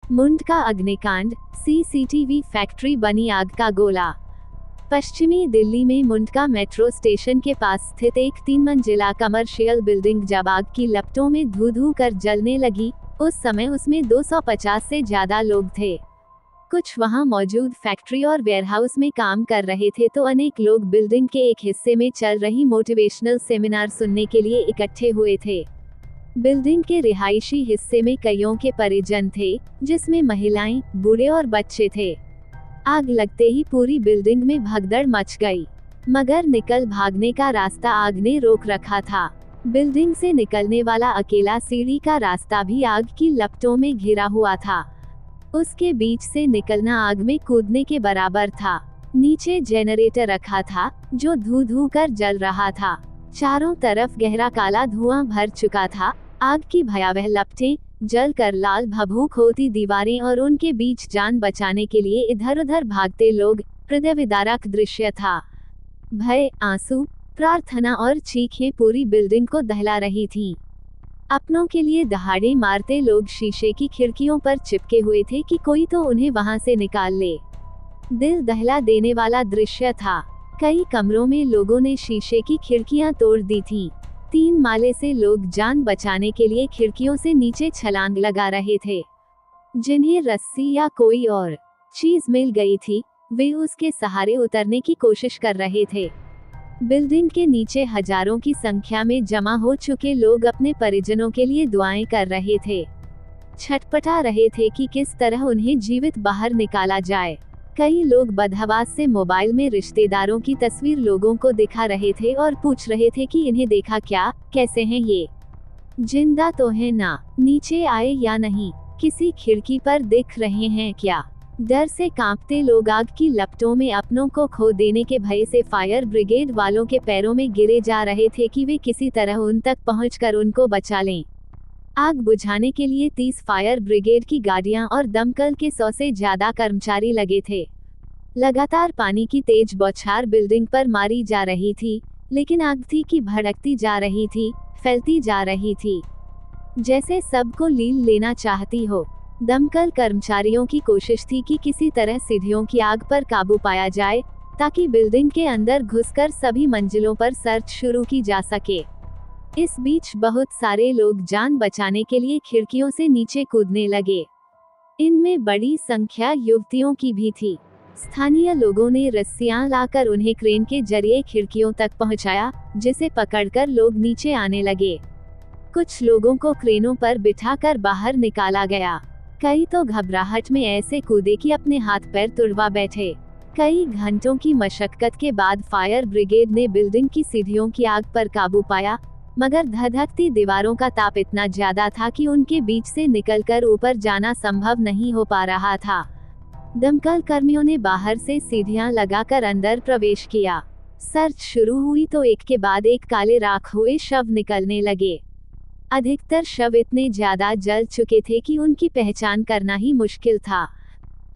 मुंड का अग्निकांड, सीसीटीवी फैक्ट्री बनी आग का गोला। पश्चिमी दिल्ली में मुंडका मेट्रो स्टेशन के पास स्थित एक 3 मंजिला कमर्शियल बिल्डिंग जब आग की लपटों में धू धू कर जलने लगी, उस समय उसमें 250 से ज्यादा लोग थे। कुछ वहां मौजूद फैक्ट्री और वेयरहाउस में काम कर रहे थे तो अनेक लोग बिल्डिंग के एक हिस्से में चल रही मोटिवेशनल सेमिनार सुनने के लिए इकट्ठे हुए थे। बिल्डिंग के रिहायशी हिस्से में कईयों के परिजन थे, जिसमें महिलाएं, बूढ़े और बच्चे थे। आग लगते ही पूरी बिल्डिंग में भगदड़ मच गई, मगर निकल भागने का रास्ता आग ने रोक रखा था। बिल्डिंग से निकलने वाला अकेला सीढ़ी का रास्ता भी आग की लपटों में घिरा हुआ था। उसके बीच से निकलना आग में कूदने के बराबर था। नीचे जनरेटर रखा था, जो धू धू कर जल रहा था। चारों तरफ गहरा काला धुआं भर चुका था। आग की भयावह लपटें, जल कर लाल भभूक होती दीवारें और उनके बीच जान बचाने के लिए इधर उधर भागते लोग, हृदय विदारक दृश्य था। भय, आंसू, प्रार्थना और चीखें पूरी बिल्डिंग को दहला रही थीं। अपनों के लिए दहाड़े मारते लोग शीशे की खिड़कियों पर चिपके हुए थे कि कोई तो उन्हें वहां से निकाल ले। दिल दहला देने वाला दृश्य था। कई कमरों में लोगों ने शीशे की खिड़कियां तोड़ दी थीं। 3 माले से लोग जान बचाने के लिए खिड़कियों से नीचे छलांग लगा रहे थे। जिन्हें रस्सी या कोई और चीज मिल गई थी, वे उसके सहारे उतरने की कोशिश कर रहे थे। बिल्डिंग के नीचे हजारों की संख्या में जमा हो चुके लोग अपने परिजनों के लिए दुआएं कर रहे थे। छटपटा रहे थे कि किस तरह उन्हें जीवित बाहर निकाला जाए। कई लोग बदहवास से मोबाइल में रिश्तेदारों की तस्वीर लोगों को दिखा रहे थे और पूछ रहे थे कि इन्हें देखा क्या, कैसे हैं ये, जिंदा तो है ना, नीचे आए या नहीं, किसी खिड़की पर दिख रहे हैं क्या। डर से कांपते लोग आग की लपटों में अपनों को खो देने के भय से फायर ब्रिगेड वालों के पैरों में गिरे जा रहे थे कि वे किसी तरह उन तक पहुंचकर उनको बचा लें। आग बुझाने के लिए 30 फायर ब्रिगेड की गाड़ियां और दमकल के 100 से ज्यादा कर्मचारी लगे थे। लगातार पानी की तेज बौछार बिल्डिंग पर मारी जा रही थी, लेकिन आग थी कि भड़कती जा रही थी, फैलती जा रही थी, जैसे सबको लील लेना चाहती हो। दमकल कर्मचारियों की कोशिश थी कि किसी तरह सीढ़ियों की आग पर काबू पाया जाए, ताकि बिल्डिंग के अंदर घुसकर सभी मंजिलों पर सर्च शुरू की जा सके। इस बीच बहुत सारे लोग जान बचाने के लिए खिड़कियों से नीचे कूदने लगे। इनमें बड़ी संख्या युवतियों की भी थी। स्थानीय लोगों ने रस्सियां लाकर उन्हें क्रेन के जरिए खिड़कियों तक पहुंचाया, जिसे पकड़कर लोग नीचे आने लगे। कुछ लोगों को क्रेनों पर बिठाकर बाहर निकाला गया। कई तो घबराहट में ऐसे कूदे कि अपने हाथ पैर तुड़वा बैठे। कई घंटों की मशक्कत के बाद फायर ब्रिगेड ने बिल्डिंग की सीढ़ियों की आग पर काबू पाया, मगर धधकती दीवारों का ताप इतना ज्यादा था कि उनके बीच से निकलकर ऊपर जाना संभव नहीं हो पा रहा था। दमकल कर्मियों ने बाहर से सीढ़ियां लगाकर अंदर प्रवेश किया। सर्च शुरू हुई तो एक के बाद एक काले राख हुए शव निकलने लगे। अधिकतर शव इतने ज्यादा जल चुके थे कि उनकी पहचान करना ही मुश्किल था।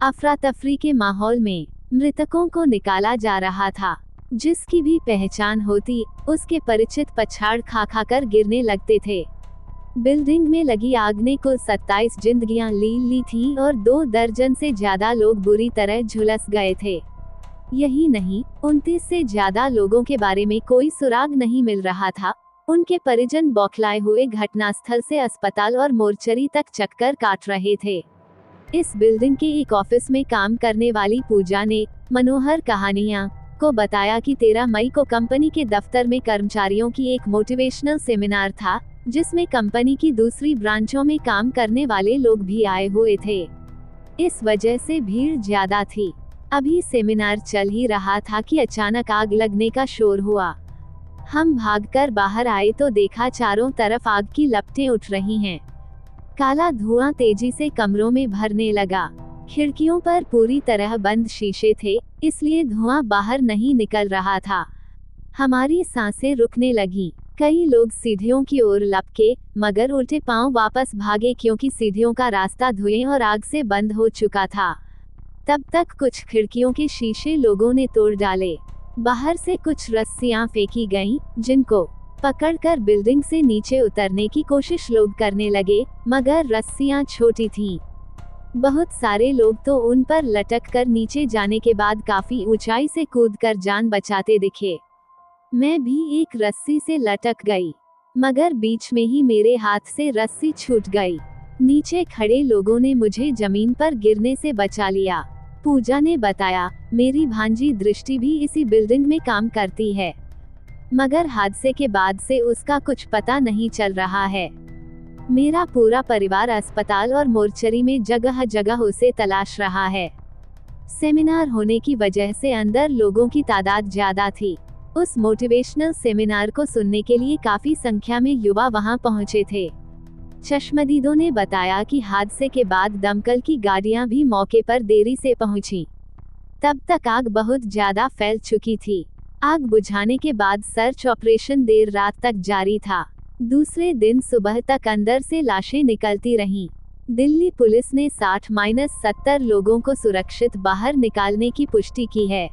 अफरा तफरी के माहौल में मृतकों को निकाला जा रहा था। जिसकी भी पहचान होती, उसके परिचित पछाड़ खा खा कर गिरने लगते थे। बिल्डिंग में लगी आग ने कुल 27 जिंदगियां ले ली थीं और 2 दर्जन से ज्यादा लोग बुरी तरह झुलस गए थे। यही नहीं, 29 से ज्यादा लोगों के बारे में कोई सुराग नहीं मिल रहा था। उनके परिजन बौखलाए हुए घटनास्थल से अस्पताल और मोर्चरी तक चक्कर काट रहे थे। इस बिल्डिंग के एक ऑफिस में काम करने वाली पूजा ने मनोहर कहानियां को बताया कि 13 मई को कंपनी के दफ्तर में कर्मचारियों की एक मोटिवेशनल सेमिनार था, जिसमें कंपनी की दूसरी ब्रांचों में काम करने वाले लोग भी आए हुए थे। इस वजह से भीड़ ज्यादा थी। अभी सेमिनार चल ही रहा था कि अचानक आग लगने का शोर हुआ। हम भागकर बाहर आए तो देखा चारों तरफ आग की लपटें उठ रही हैं। काला धुआं तेजी से कमरों में भरने लगा। खिड़कियों पर पूरी तरह बंद शीशे थे, इसलिए धुआं बाहर नहीं निकल रहा था। हमारी सांसें रुकने लगीं। कई लोग सीढ़ियों की ओर लपके, मगर उल्टे पांव वापस भागे क्योंकि सीढ़ियों का रास्ता धुएं और आग से बंद हो चुका था। तब तक कुछ खिड़कियों के शीशे लोगों ने तोड़ डाले। बाहर से कुछ रस्सियां फेंकी गईं, जिनको पकड़कर बिल्डिंग से नीचे उतरने की कोशिश लोग करने लगे, मगर रस्सियां छोटी थीं। बहुत सारे लोग तो उन पर लटक कर नीचे जाने के बाद काफी ऊंचाई से कूदकर जान बचाते दिखे। मैं भी एक रस्सी से लटक गई, मगर बीच में ही मेरे हाथ से रस्सी छूट गई। नीचे खड़े लोगों ने मुझे जमीन पर गिरने से बचा लिया। पूजा ने बताया, मेरी भांजी दृष्टि भी इसी बिल्डिंग में काम करती है, मगर हादसे के बाद से उसका कुछ पता नहीं चल रहा है। मेरा पूरा परिवार अस्पताल और मोर्चरी में जगह जगह उसे तलाश रहा है। सेमिनार होने की वजह से अंदर लोगों की तादाद ज्यादा थी। उस मोटिवेशनल सेमिनार को सुनने के लिए काफी संख्या में युवा वहां पहुंचे थे। चश्मदीदों ने बताया कि हादसे के बाद दमकल की गाड़ियां भी मौके पर देरी से पहुंची। तब तक आग बहुत ज्यादा फैल चुकी थी। आग बुझाने के बाद सर्च ऑपरेशन देर रात तक जारी था। दूसरे दिन सुबह तक अंदर से लाशें निकलती रहीं। दिल्ली पुलिस ने 60-70 लोगों को सुरक्षित बाहर निकालने की पुष्टि की है।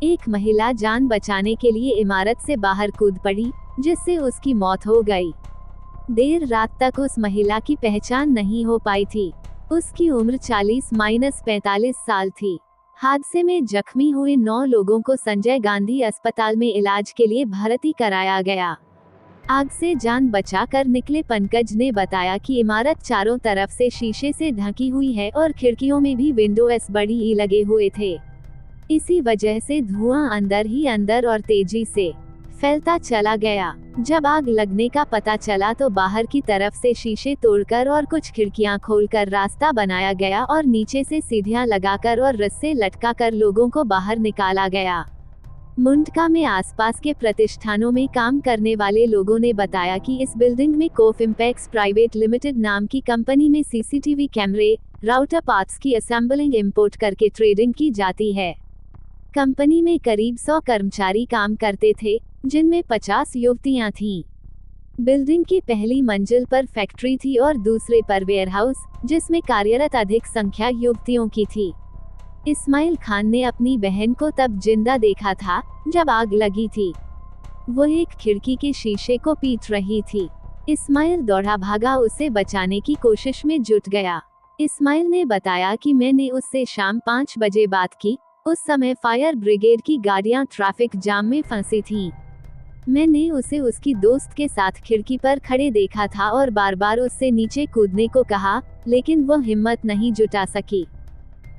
एक महिला जान बचाने के लिए इमारत से बाहर कूद पड़ी, जिससे उसकी मौत हो गई। देर रात तक उस महिला की पहचान नहीं हो पाई थी। उसकी उम्र 40-45 साल थी। हादसे में जख्मी हुए 9 लोगों को संजय गांधी अस्पताल में इलाज के लिए भर्ती कराया गया। आग से जान बचाकर निकले पंकज ने बताया कि इमारत चारों तरफ से शीशे से ढकी हुई है और खिड़कियों में भी विंडोज बड़ी ही लगे हुए थे। इसी वजह से धुआं अंदर ही अंदर और तेजी से फैलता चला गया। जब आग लगने का पता चला तो बाहर की तरफ से शीशे तोड़कर और कुछ खिड़कियां खोलकर रास्ता बनाया गया और नीचे से सीढ़ियां लगाकर और रस्से लटकाकर लोगों को बाहर निकाला गया। मुंडका में आसपास के प्रतिष्ठानों में काम करने वाले लोगों ने बताया कि इस बिल्डिंग में कोफिम्पेक्स प्राइवेट लिमिटेड नाम की कंपनी में सीसीटीवी कैमरे, राउटर पार्ट्स की असेंबलिंग इंपोर्ट करके ट्रेडिंग की जाती है। कंपनी में करीब 100 कर्मचारी काम करते थे, जिनमें 50 युवतियां थीं। बिल्डिंग की पहली मंजिल पर फैक्ट्री थी और दूसरे पर वेयरहाउस, जिसमें कार्यरत अधिक संख्या युवतियों की थी। इस्माइल खान ने अपनी बहन को तब जिंदा देखा था जब आग लगी थी। वो एक खिड़की के शीशे को पीट रही थी। इस्माइल दौड़ा भागा उसे बचाने की कोशिश में जुट गया। इस्माइल ने बताया कि मैंने उससे शाम 5 बजे बात की। उस समय फायर ब्रिगेड की गाड़ियां ट्रैफिक जाम में फंसी थीं। मैंने उसे उसकी दोस्त के साथ खिड़की पर खड़े देखा था और बार बार उससे नीचे कूदने को कहा, लेकिन वो हिम्मत नहीं जुटा सकी।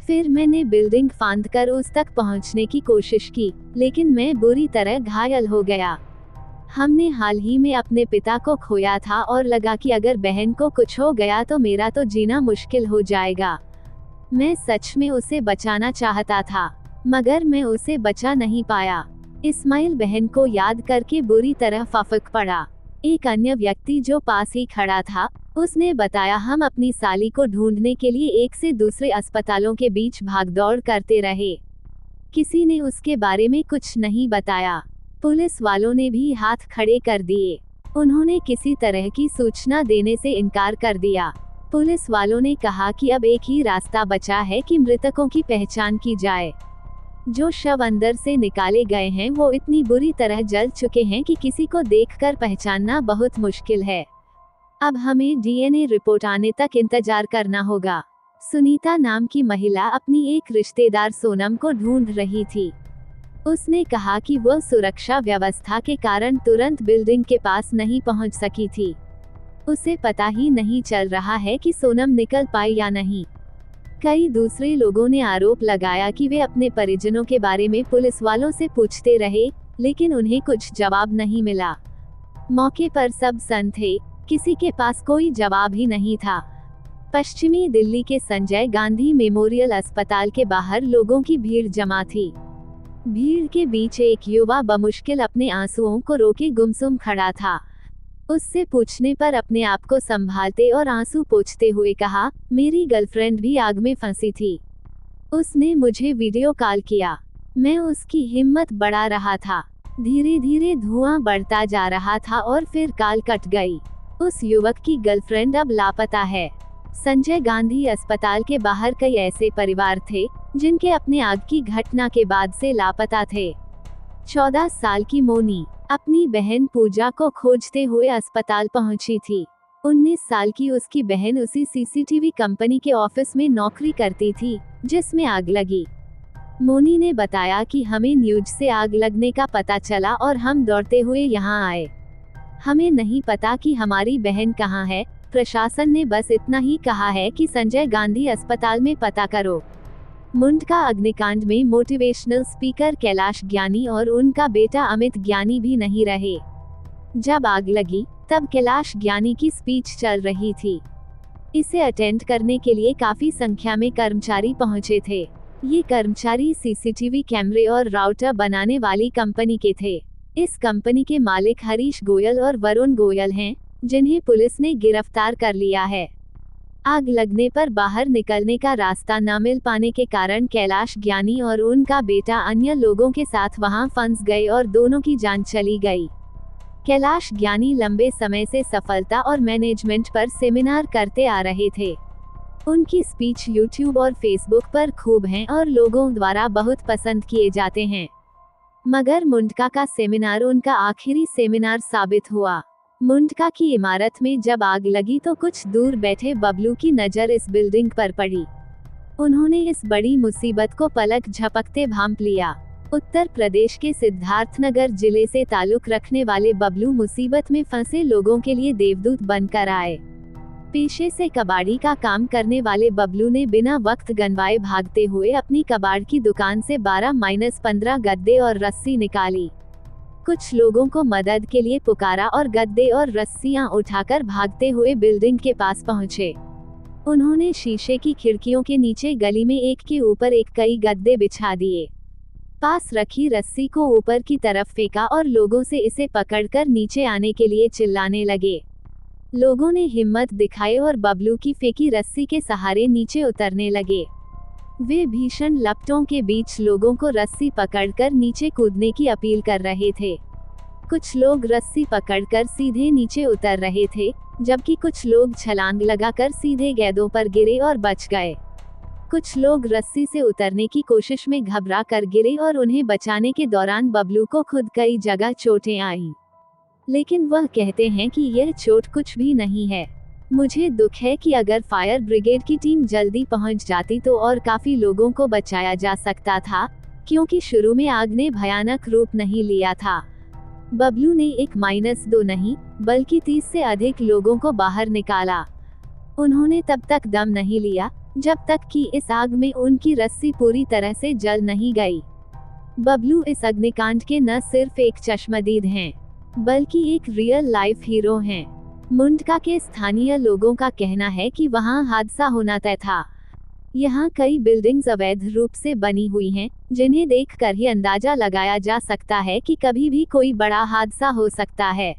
फिर मैंने बिल्डिंग फांदकर उस तक पहुंचने की कोशिश की, लेकिन मैं बुरी तरह घायल हो गया। हमने हाल ही में अपने पिता को खोया था और लगा कि अगर बहन को कुछ हो गया तो मेरा तो जीना मुश्किल हो जाएगा। मैं सच में उसे बचाना चाहता था, मगर मैं उसे बचा नहीं पाया। इस्माइल बहन को याद करके बुरी तरह फफक पड़ा। एक अन्य व्यक्ति जो पास ही खड़ा था, उसने बताया, हम अपनी साली को ढूंढने के लिए एक से दूसरे अस्पतालों के बीच भागदौड़ करते रहे। किसी ने उसके बारे में कुछ नहीं बताया। पुलिस वालों ने भी हाथ खड़े कर दिए। उन्होंने किसी तरह की सूचना देने से इनकार कर दिया। पुलिस वालों ने कहा कि अब एक ही रास्ता बचा है कि मृतकों की पहचान की जाए। जो शव अंदर से निकाले गए हैं वो इतनी बुरी तरह जल चुके हैं कि किसी को देखकर पहचानना बहुत मुश्किल है। अब हमें डीएनए रिपोर्ट आने तक इंतजार करना होगा। सुनीता नाम की महिला अपनी एक रिश्तेदार सोनम को ढूंढ रही थी। उसने कहा कि वह सुरक्षा व्यवस्था के कारण तुरंत बिल्डिंग के पास नहीं पहुंच सकी थी। उसे पता ही नहीं चल रहा है कि सोनम निकल पाई या नहीं। कई दूसरे लोगों ने आरोप लगाया कि वे अपने परिजनों के बारे में पुलिस वालों से पूछते रहे, लेकिन उन्हें कुछ जवाब नहीं मिला। मौके पर सब सन्न थे, किसी के पास कोई जवाब ही नहीं था। पश्चिमी दिल्ली के संजय गांधी मेमोरियल अस्पताल के बाहर लोगों की भीड़ जमा थी। भीड़ के बीच एक युवा बमुश्किल अपने आंसुओं को रोके गुमसुम खड़ा था। उससे पूछने पर अपने आप को संभालते और आंसू पोंछते हुए कहा, मेरी गर्लफ्रेंड भी आग में फंसी थी। उसने मुझे वीडियो कॉल किया। मैं उसकी हिम्मत बढ़ा रहा था। धीरे धीरे धुआं बढ़ता जा रहा था और फिर कॉल कट गई। उस युवक की गर्लफ्रेंड अब लापता है। संजय गांधी अस्पताल के बाहर कई ऐसे परिवार थे जिनके अपने आग की घटना के बाद से लापता थे। 14 साल की मोनी अपनी बहन पूजा को खोजते हुए अस्पताल पहुंची थी। 19 साल की उसकी बहन उसी सीसीटीवी कंपनी के ऑफिस में नौकरी करती थी जिसमें आग लगी। मोनी ने बताया कि हमें न्यूज से आग लगने का पता चला और हम दौड़ते हुए यहाँ आए। हमें नहीं पता कि हमारी बहन कहाँ है। प्रशासन ने बस इतना ही कहा है कि संजय गांधी अस्पताल में पता करो। मुंडका अग्निकांड में मोटिवेशनल स्पीकर कैलाश ज्ञानी और उनका बेटा अमित ज्ञानी भी नहीं रहे। जब आग लगी तब कैलाश ज्ञानी की स्पीच चल रही थी। इसे अटेंड करने के लिए काफी संख्या में कर्मचारी पहुंचे थे। ये कर्मचारी सीसीटीवी कैमरे और राउटर बनाने वाली कंपनी के थे। इस कंपनी के मालिक हरीश गोयल और वरुण गोयल हैं, जिन्हें पुलिस ने गिरफ्तार कर लिया है। आग लगने पर बाहर निकलने का रास्ता न मिल पाने के कारण कैलाश ज्ञानी और उनका बेटा अन्य लोगों के साथ वहां फंस गए और दोनों की जान चली गई। कैलाश ज्ञानी लंबे समय से सफलता और मैनेजमेंट पर सेमिनार करते आ रहे थे। उनकी स्पीच यूट्यूब और फेसबुक पर खूब हैं और लोगों द्वारा बहुत पसंद किए जाते हैं। मगर मुंडका का सेमिनार उनका आखिरी सेमिनार साबित हुआ। मुंडका की इमारत में जब आग लगी तो कुछ दूर बैठे बबलू की नज़र इस बिल्डिंग पर पड़ी। उन्होंने इस बड़ी मुसीबत को पलक झपकते भांप लिया। उत्तर प्रदेश के सिद्धार्थनगर जिले से ताल्लुक रखने वाले बबलू मुसीबत में फंसे लोगों के लिए देवदूत बनकर आए। पेशे से कबाड़ी का काम करने वाले बबलू ने बिना वक्त गंवाए भागते हुए अपनी कबाड़ की दुकान से 12-15 गद्दे और रस्सी निकाली। कुछ लोगों को मदद के लिए पुकारा और गद्दे और रस्सियां उठाकर भागते हुए बिल्डिंग के पास पहुंचे। उन्होंने शीशे की खिड़कियों के नीचे गली में एक के ऊपर एक कई गद्दे बिछा दिए। पास रखी रस्सी को ऊपर की तरफ फेंका और लोगों से इसे पकड़कर नीचे आने के लिए चिल्लाने लगे। लोगों ने हिम्मत दिखाई और बबलू की फेंकी रस्सी के सहारे नीचे उतरने लगे। वे भीषण लपटों के बीच लोगों को रस्सी पकड़कर नीचे कूदने की अपील कर रहे थे। कुछ लोग रस्सी पकड़कर सीधे नीचे उतर रहे थे, जबकि कुछ लोग छलांग लगाकर सीधे गेंदों पर गिरे और बच गए। कुछ लोग रस्सी से उतरने की कोशिश में घबरा कर गिरे और उन्हें बचाने के दौरान बबलू को खुद कई जगह चोटें आईं। लेकिन वह कहते हैं कि यह चोट कुछ भी नहीं है। मुझे दुख है कि अगर फायर ब्रिगेड की टीम जल्दी पहुंच जाती तो और काफी लोगों को बचाया जा सकता था, क्योंकि शुरू में आग ने भयानक रूप नहीं लिया था। बबलू ने 1-2 नहीं बल्कि 30 से अधिक लोगों को बाहर निकाला। उन्होंने तब तक दम नहीं लिया जब तक कि इस आग में उनकी रस्सी पूरी तरह से जल नहीं गई। बबलू इस अग्निकांड के न सिर्फ एक चश्मदीद हैं, बल्कि एक रियल लाइफ हीरो हैं। मुंडका के स्थानीय लोगों का कहना है कि वहां हादसा होना तय था। यहाँ कई बिल्डिंग्स अवैध रूप से बनी हुई हैं, जिन्हें देखकर ही अंदाजा लगाया जा सकता है कि कभी भी कोई बड़ा हादसा हो सकता है।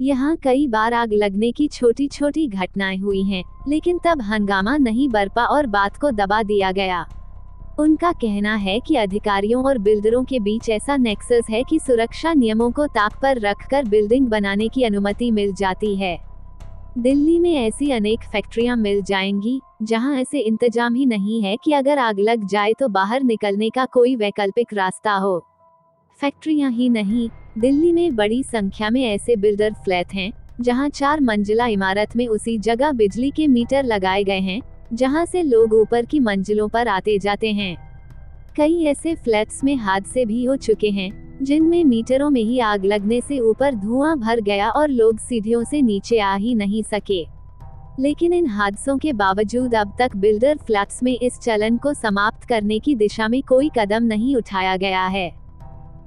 यहाँ कई बार आग लगने की छोटी छोटी घटनाएं हुई हैं, लेकिन तब हंगामा नहीं बरपा और बात को दबा दिया गया। उनका कहना है कि अधिकारियों और बिल्डरों के बीच ऐसा नेक्सस है कि सुरक्षा नियमों को ताक पर रखकर बिल्डिंग बनाने की अनुमति मिल जाती है। दिल्ली में ऐसी अनेक फैक्ट्रियां मिल जाएंगी, जहां ऐसे इंतजाम ही नहीं है कि अगर आग लग जाए तो बाहर निकलने का कोई वैकल्पिक रास्ता हो। फैक्ट्रियां ही नहीं, दिल्ली में बड़ी संख्या में ऐसे बिल्डर फ्लैट हैं, जहां 4 मंजिला इमारत में उसी जगह बिजली के मीटर लगाए गए हैं, जहां से लोग ऊपर की मंजिलों पर आते जाते हैं। कई ऐसे फ्लैट्स में हादसे भी हो चुके हैं, जिनमें मीटरों में ही आग लगने से ऊपर धुआं भर गया और लोग सीढ़ियों से नीचे आ ही नहीं सके। लेकिन इन हादसों के बावजूद अब तक बिल्डर फ्लैट्स में इस चलन को समाप्त करने की दिशा में कोई कदम नहीं उठाया गया है।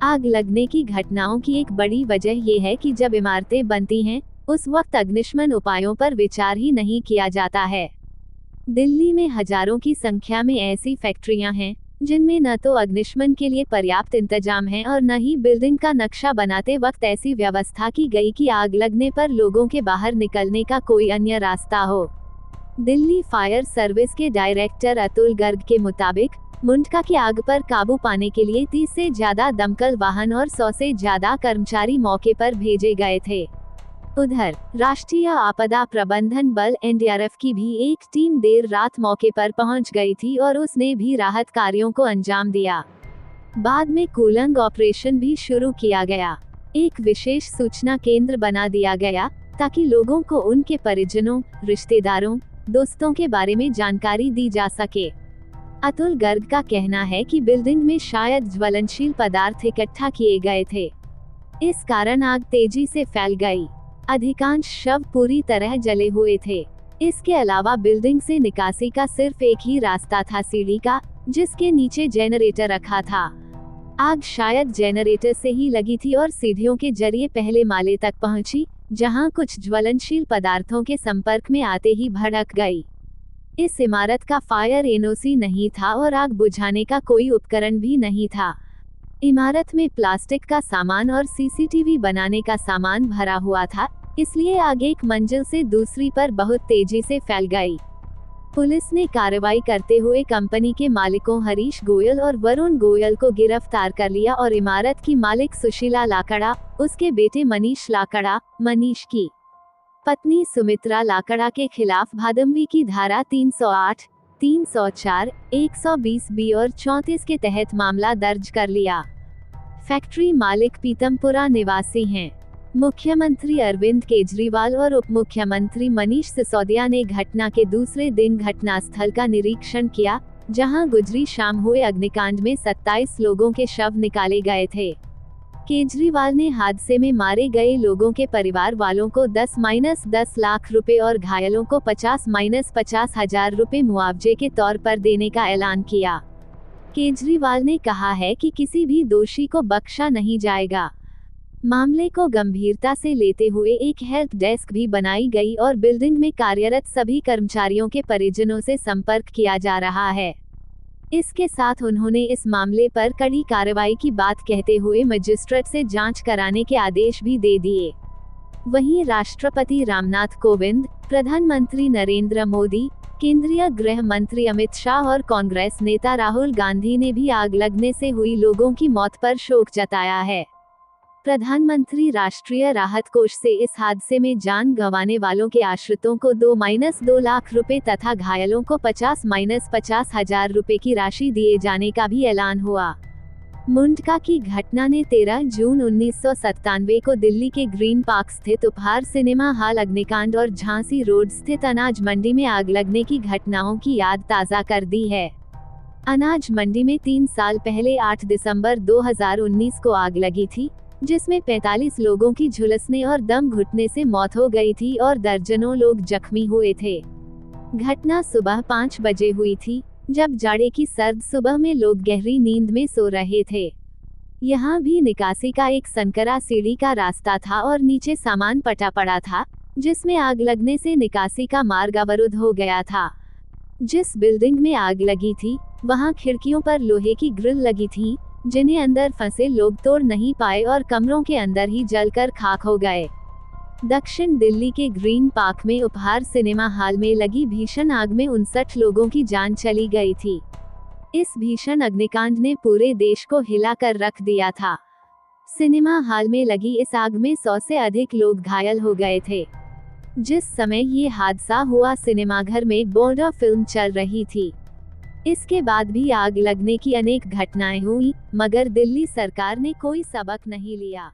आग लगने की घटनाओं की एक बड़ी वजह ये है कि जब इमारतें बनती हैं, उस वक्त अग्निशमन उपायों पर विचार ही नहीं किया जाता है। दिल्ली में हजारों की संख्या में ऐसी फैक्ट्रियां हैं, जिनमें न तो अग्निशमन के लिए पर्याप्त इंतजाम है और न ही बिल्डिंग का नक्शा बनाते वक्त ऐसी व्यवस्था की गई कि आग लगने पर लोगों के बाहर निकलने का कोई अन्य रास्ता हो। दिल्ली फायर सर्विस के डायरेक्टर अतुल गर्ग के मुताबिक मुंडका की आग पर काबू पाने के लिए 30 से ज्यादा दमकल वाहन और 100 से ज्यादा कर्मचारी मौके पर भेजे गए थे। उधर राष्ट्रीय आपदा प्रबंधन बल एनडीआरएफ की भी एक टीम देर रात मौके पर पहुंच गई थी और उसने भी राहत कार्यों को अंजाम दिया। बाद में कूलिंग ऑपरेशन भी शुरू किया गया। एक विशेष सूचना केंद्र बना दिया गया, ताकि लोगों को उनके परिजनों, रिश्तेदारों, दोस्तों के बारे में जानकारी दी जा सके। अतुल गर्ग का कहना है कि बिल्डिंग में शायद ज्वलनशील पदार्थ इकट्ठा किए गए थे। इस कारण आग तेजी से फैल गई। अधिकांश शव पूरी तरह जले हुए थे। इसके अलावा बिल्डिंग से निकासी का सिर्फ एक ही रास्ता था, सीढ़ी का, जिसके नीचे जनरेटर रखा था। आग शायद जनरेटर से ही लगी थी और सीढ़ियों के जरिए पहले माले तक पहुंची, जहां कुछ ज्वलनशील पदार्थों के संपर्क में आते ही भड़क गई। इस इमारत का फायर एनओसी नहीं था और आग बुझाने का कोई उपकरण भी नहीं था। इमारत में प्लास्टिक का सामान और सीसीटीवी बनाने का सामान भरा हुआ था, इसलिए आग एक मंजिल से दूसरी पर बहुत तेजी से फैल गई। पुलिस ने कार्रवाई करते हुए कंपनी के मालिकों हरीश गोयल और वरुण गोयल को गिरफ्तार कर लिया और इमारत की मालिक सुशीला लाकड़ा, उसके बेटे मनीष लाकड़ा, मनीष की पत्नी सुमित्रा लाकड़ा के खिलाफ भादमवी की धारा 308, 304, 120 बी और 34 के तहत मामला दर्ज कर लिया। फैक्ट्री मालिक पीतमपुरा निवासी हैं। मुख्यमंत्री अरविंद केजरीवाल और उप मुख्यमंत्री मनीष सिसोदिया ने घटना के दूसरे दिन घटनास्थल का निरीक्षण किया, जहां गुजरी शाम हुए अग्निकांड में 27 लोगों के शव निकाले गए थे। केजरीवाल ने हादसे में मारे गए लोगों के परिवार वालों को 10-10 लाख रुपए और घायलों को 50-50 हजार रुपए मुआवजे के तौर पर देने का ऐलान किया। केजरीवाल ने कहा है कि किसी भी दोषी को बख्शा नहीं जाएगा। मामले को गंभीरता से लेते हुए एक हेल्प डेस्क भी बनाई गई और बिल्डिंग में कार्यरत सभी कर्मचारियों के परिजनों से संपर्क किया जा रहा है। इसके साथ उन्होंने इस मामले पर कड़ी कार्रवाई की बात कहते हुए मजिस्ट्रेट से जांच कराने के आदेश भी दे दिए। वहीं राष्ट्रपति रामनाथ कोविंद, प्रधानमंत्री नरेंद्र मोदी, केंद्रीय गृह मंत्री अमित शाह और कांग्रेस नेता राहुल गांधी ने भी आग लगने से हुई लोगों की मौत पर शोक जताया है। प्रधानमंत्री राष्ट्रीय राहत कोष से इस हादसे में जान गंवाने वालों के आश्रितों को 2-2 लाख रुपए तथा घायलों को 50-50 हजार रुपए की राशि दिए जाने का भी ऐलान हुआ। मुंडका की घटना ने 13 जून 1997 को दिल्ली के ग्रीन पार्क स्थित उपहार सिनेमा हॉल अग्निकांड और झांसी रोड स्थित अनाज मंडी में आग लगने की घटनाओं की याद ताज़ा कर दी है। अनाज मंडी में 3 साल पहले 8 दिसंबर 2019 को आग लगी थी, जिसमें 45 लोगों की झुलसने और दम घुटने से मौत हो गई थी और दर्जनों लोग जख्मी हुए थे। घटना सुबह 5 बजे हुई थी, जब जाड़े की सर्द सुबह में लोग गहरी नींद में सो रहे थे। यहाँ भी निकासी का एक संकरा सीढ़ी का रास्ता था और नीचे सामान पटा पड़ा था, जिसमें आग लगने से निकासी का मार्ग अवरुद्ध हो गया था। जिस बिल्डिंग में आग लगी थी, वहाँ खिड़कियों पर लोहे की ग्रिल लगी थी, जिन्हें अंदर फंसे लोग तोड़ नहीं पाए और कमरों के अंदर ही जलकर खाक हो गए। दक्षिण दिल्ली के ग्रीन पार्क में उपहार सिनेमा हॉल में लगी भीषण आग में 59 लोगों की जान चली गई थी। इस भीषण अग्निकांड ने पूरे देश को हिलाकर रख दिया था। सिनेमा हॉल में लगी इस आग में 100 से अधिक लोग घायल हो गए थे। जिस समय ये हादसा हुआ, सिनेमाघर में बॉर्डर फिल्म चल रही थी। इसके बाद भी आग लगने की अनेक घटनाएं हुई, मगर दिल्ली सरकार ने कोई सबक नहीं लिया।